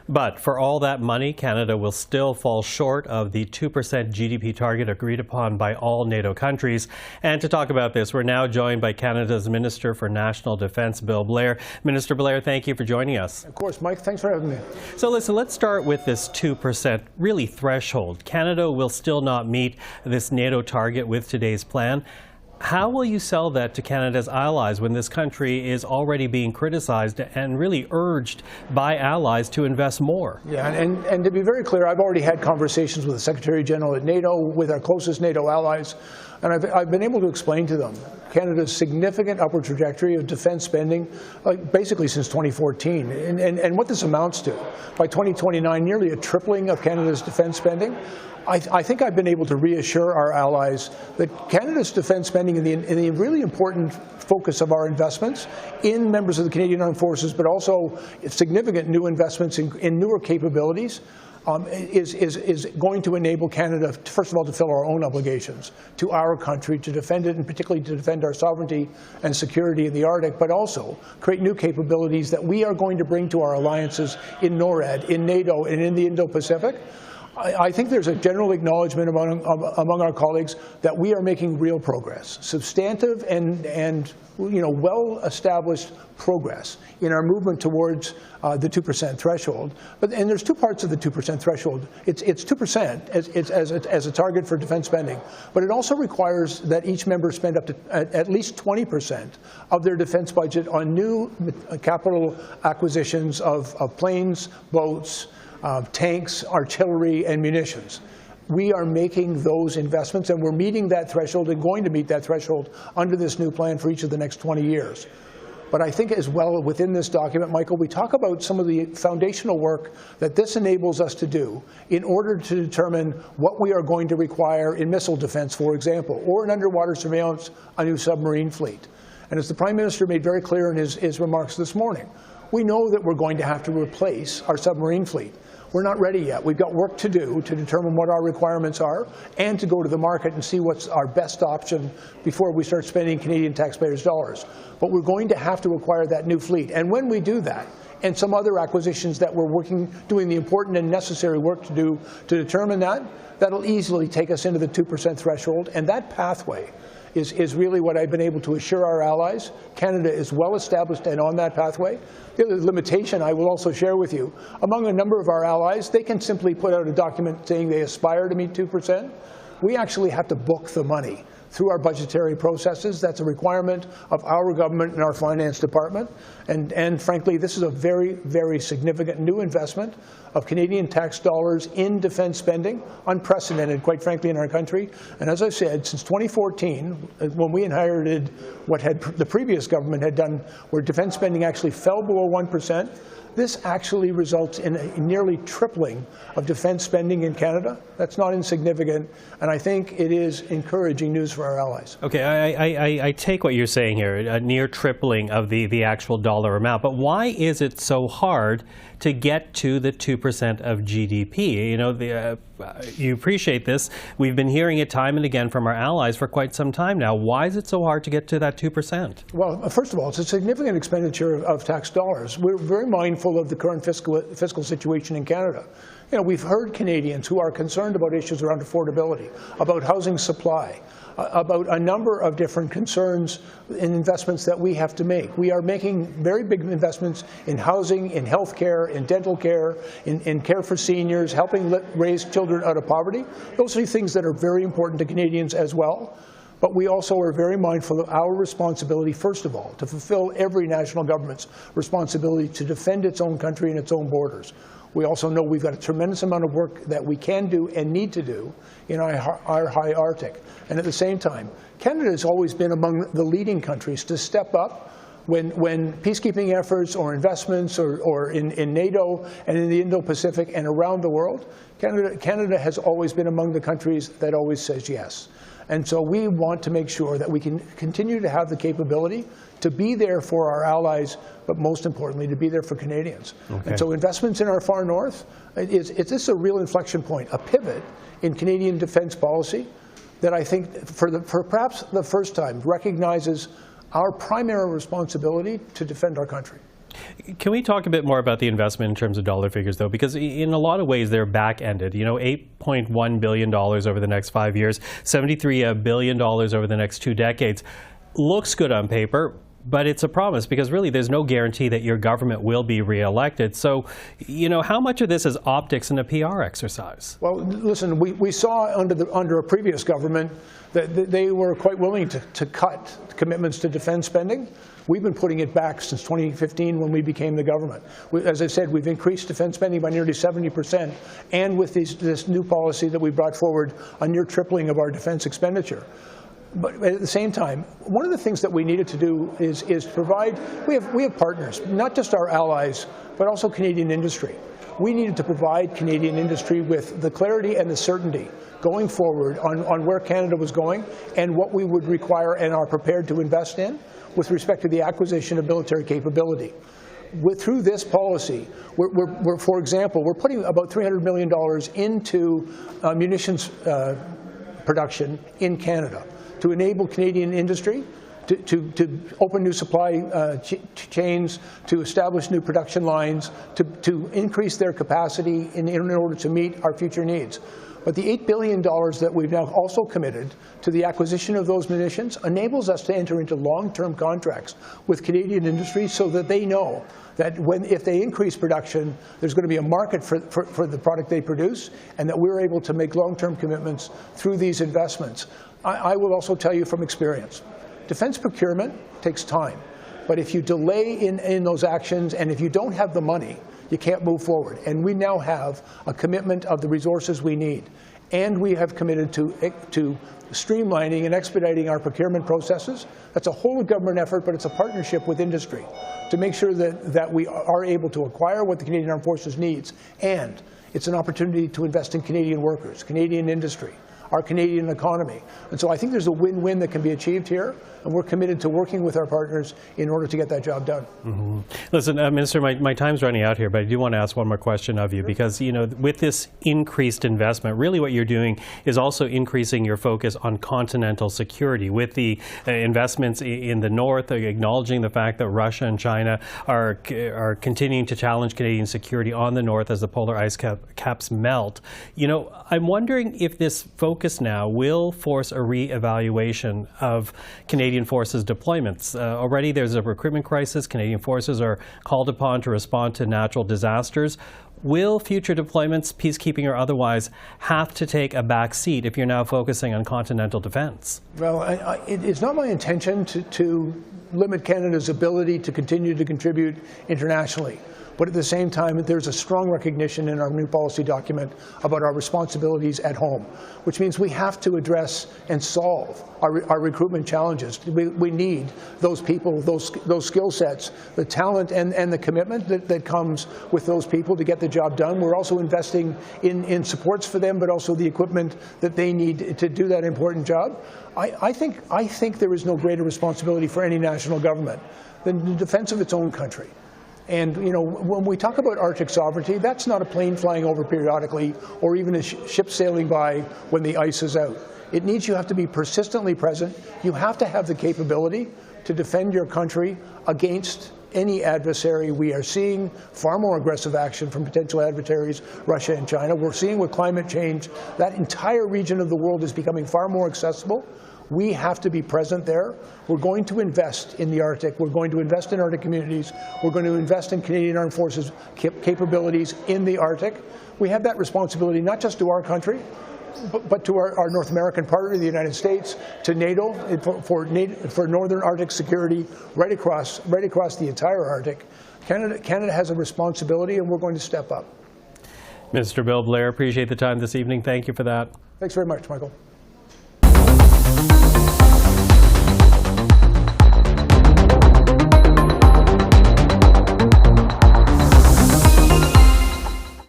But for all that money, Canada will still fall short of the 2% GDP target agreed upon by all NATO countries. And to talk about this, we're now joined by Canada's Minister for National Defence, Bill Blair. Minister Blair, thank you for joining us. Of course, Mike. Thanks for having me. So listen, let's start with this 2% really threshold. Canada will still not meet this NATO target with today's plan. How will you sell that to Canada's allies when this country is already being criticized and really urged by allies to invest more? Yeah, and to be very clear, I've already had conversations with the Secretary General at NATO, with our closest NATO allies, and I've been able to explain to them Canada's significant upward trajectory of defense spending, basically since 2014, and what this amounts to. By 2029, nearly a tripling of Canada's defense spending. I think I've been able to reassure our allies that Canada's defense spending in the really important focus of our investments in members of the Canadian Armed Forces, but also significant new investments in newer capabilities, is going to enable Canada, first of all, to fill our own obligations to our country, to defend it, and particularly to defend our sovereignty and security in the Arctic, but also create new capabilities that we are going to bring to our alliances in NORAD, in NATO, and in the Indo-Pacific. I think there's a general acknowledgement among our colleagues that we are making real progress, substantive and well-established progress in our movement towards the 2% threshold. And there's two parts of the 2% threshold. It's 2% as a target for defense spending, but it also requires that each member spend up to at least 20% of their defense budget on new capital acquisitions of planes, boats, tanks, artillery, and munitions. We are making those investments, and we're meeting that threshold and going to meet that threshold under this new plan for each of the next 20 years. But I think as well within this document, Michael, we talk about some of the foundational work that this enables us to do in order to determine what we are going to require in missile defense, for example, or in underwater surveillance, a new submarine fleet. And as the Prime Minister made very clear in his remarks this morning, we know that we're going to have to replace our submarine fleet. We're not ready yet. We've got work to do to determine what our requirements are and to go to the market and see what's our best option before we start spending Canadian taxpayers' dollars. But we're going to have to acquire that new fleet. And when we do that, and some other acquisitions that we're doing the important and necessary work to do to determine that, that'll easily take us into the 2% threshold. And that pathway is really what I've been able to assure our allies. Canada is well established and on that pathway. The other limitation I will also share with you, among a number of our allies, they can simply put out a document saying they aspire to meet 2%. We actually have to book the money through our budgetary processes. That's a requirement of our government and our finance department. And frankly, this is a very, very significant new investment of Canadian tax dollars in defense spending, unprecedented, quite frankly, in our country. And as I've said, since 2014, when we inherited what the previous government had done, where defense spending actually fell below 1%, this actually results in a nearly tripling of defense spending in Canada. That's not insignificant, and I think it is encouraging news for our allies. Okay, I take what you're saying here, a near tripling of the actual dollar amount, but why is it so hard to get to the 2% of GDP? You know, you appreciate this. We've been hearing it time and again from our allies for quite some time now. Why is it so hard to get to that 2%? Well, first of all, it's a significant expenditure of tax dollars. We're very mindful of the current fiscal situation in Canada. You know, we've heard Canadians who are concerned about issues around affordability, about housing supply, about a number of different concerns and investments that we have to make. We are making very big investments in housing, in health care, in dental care, in care for seniors, helping raise children out of poverty. Those are things that are very important to Canadians as well. But we also are very mindful of our responsibility, first of all, to fulfill every national government's responsibility to defend its own country and its own borders. We also know we've got a tremendous amount of work that we can do and need to do in our high Arctic. And at the same time, Canada has always been among the leading countries to step up when peacekeeping efforts or investments or in NATO and in the Indo-Pacific and around the world. Canada has always been among the countries that always says yes. And so we want to make sure that we can continue to have the capability to be there for our allies, but most importantly, to be there for Canadians. Okay. And so investments in our far north, this is a real inflection point, a pivot in Canadian defense policy that I think for perhaps the first time recognizes our primary responsibility to defend our country. Can we talk a bit more about the investment in terms of dollar figures, though? Because in a lot of ways, they're back-ended. You know, $8.1 billion over the next 5 years, $73 billion over the next 2 decades. Looks good on paper, but it's a promise because really there's no guarantee that your government will be re-elected. So, you know, how much of this is optics and a PR exercise? Well, listen, we saw under a previous government that they were quite willing to cut commitments to defense spending. We've been putting it back since 2015 when we became the government. As I said, we've increased defense spending by nearly 70%, and with this new policy that we brought forward, a near tripling of our defense expenditure. But at the same time, one of the things that we needed to do is to provide, we have partners, not just our allies, but also Canadian industry. We needed to provide Canadian industry with the clarity and the certainty going forward on where Canada was going and what we would require and are prepared to invest in with respect to the acquisition of military capability. Through this policy, for example, we're putting about $300 million into munitions production in Canada to enable Canadian industry to open new supply chains, to establish new production lines, to increase their capacity in order to meet our future needs. But the $8 billion that we've now also committed to the acquisition of those munitions enables us to enter into long-term contracts with Canadian industry so that they know that if they increase production, there's going to be a market for the product they produce, and that we're able to make long-term commitments through these investments. I will also tell you from experience, defense procurement takes time. But if you delay in those actions and if you don't have the money, you can't move forward. And we now have a commitment of the resources we need. And we have committed to streamlining and expediting our procurement processes. That's a whole government effort, but it's a partnership with industry to make sure that we are able to acquire what the Canadian Armed Forces needs. And it's an opportunity to invest in Canadian workers, Canadian industry, our Canadian economy. And so I think there's a win-win that can be achieved here, and we're committed to working with our partners in order to get that job done. Mm-hmm. Listen, Minister, my time's running out here, but I do want to ask one more question of you, because, you know, with this increased investment, really what you're doing is also increasing your focus on continental security. With the investments in the north, acknowledging the fact that Russia and China are continuing to challenge Canadian security on the north as the polar ice caps melt. You know, I'm wondering if this focus now will force a re-evaluation of Canadian Forces deployments. Already there's a recruitment crisis. Canadian Forces are called upon to respond to natural disasters. Will future deployments, peacekeeping or otherwise, have to take a back seat if you're now focusing on continental defense? Well, it's not my intention to limit Canada's ability to continue to contribute internationally. But at the same time, there's a strong recognition in our new policy document about our responsibilities at home, which means we have to address and solve our recruitment challenges. We need those people, those skill sets, the talent and the commitment that comes with those people to get the job done. We're also investing in supports for them, but also the equipment that they need to do that important job. I think there is no greater responsibility for any national government than the defense of its own country. And, you know, when we talk about Arctic sovereignty, that's not a plane flying over periodically or even a ship sailing by when the ice is out. It needs you have to be persistently present. You have to have the capability to defend your country against any adversary. We are seeing far more aggressive action from potential adversaries, Russia and China. We're seeing with climate change, that entire region of the world is becoming far more accessible. We have to be present there. We're going to invest in the Arctic. We're going to invest in Arctic communities. We're going to invest in Canadian Armed Forces capabilities in the Arctic. We have that responsibility not just to our country, but to our North American partner, the United States, to NATO, for Northern Arctic security right across the entire Arctic. Canada has a responsibility, and we're going to step up. Minister Bill Blair, appreciate the time this evening. Thank you for that. Thanks very much, Michael.